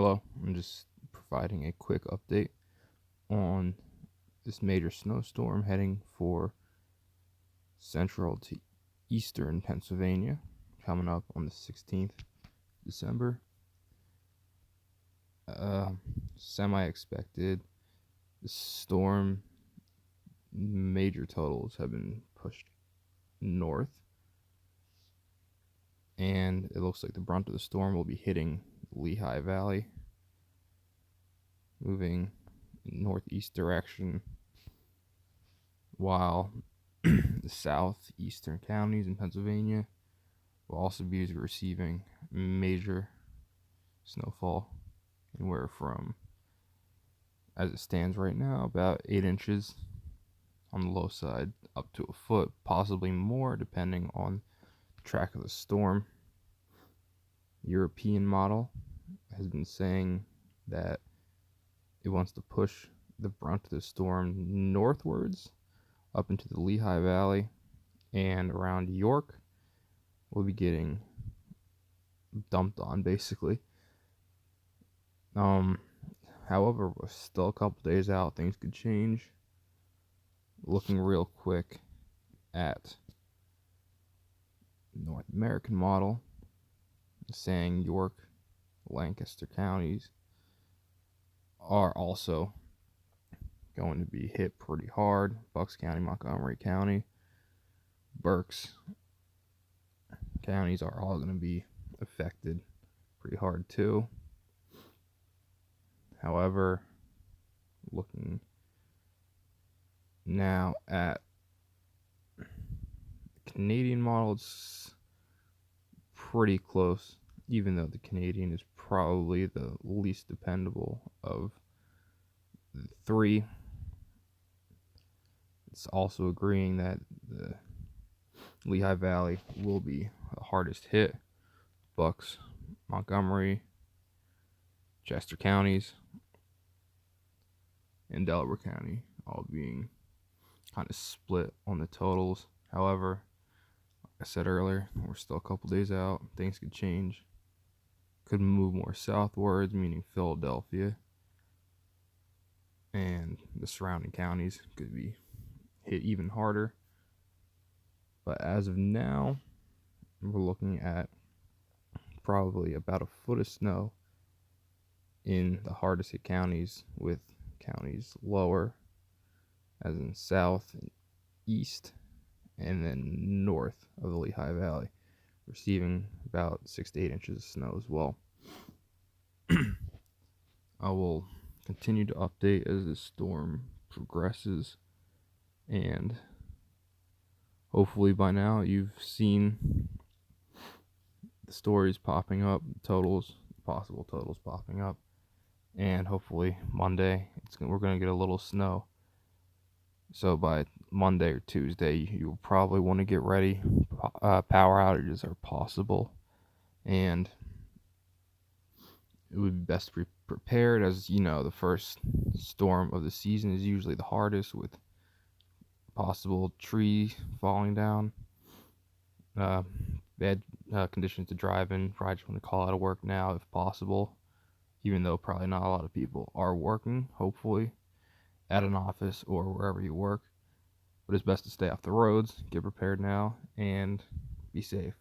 Hello, I'm just providing a quick update on this major snowstorm heading for central to eastern Pennsylvania, coming up on the 16th December. Semi-expected. The storm major totals have been pushed north, and it looks like the brunt of the storm will be hitting Lehigh Valley, moving northeast direction, while the southeastern counties in Pennsylvania will also be receiving major snowfall, anywhere from, as it stands right now, about 8 inches on the low side, up to a foot, possibly more, depending on the track of the storm. The European model has been saying that it wants to push the brunt of the storm northwards up into the Lehigh Valley and around York. We'll be getting dumped on, basically. However, we're still a couple days out. Things could change. Looking real quick at North American model, saying York, Lancaster counties are also going to be hit pretty hard. Bucks County, Montgomery County, Berks counties are all going to be affected pretty hard too. However, looking now at the Canadian model, it's pretty close, even though the Canadian is probably the least dependable of the three. It's also agreeing that the Lehigh Valley will be the hardest hit. Bucks, Montgomery, Chester counties, and Delaware County all being kind of split on the totals. However, like I said earlier, we're still a couple days out. Things could change. Could move more southwards, meaning Philadelphia and the surrounding counties could be hit even harder. But as of now, we're looking at probably about a foot of snow in the hardest hit counties, with counties lower, as in south and east, and then north of the Lehigh Valley, receiving about 6 to 8 inches of snow as well. I will continue to update as the storm progresses, and hopefully by now you've seen the stories popping up, possible totals popping up, and hopefully Monday we're going to get a little snow. So by Monday or Tuesday, you'll probably want to get ready. Power outages are possible, and it would be best to be prepared, as you know, the first storm of the season is usually the hardest, with possible tree falling down, bad conditions to drive in. Probably just want to call out of work now if possible, even though probably not a lot of people are working, hopefully, at an office or wherever you work. But it's best to stay off the roads, get prepared now, and be safe.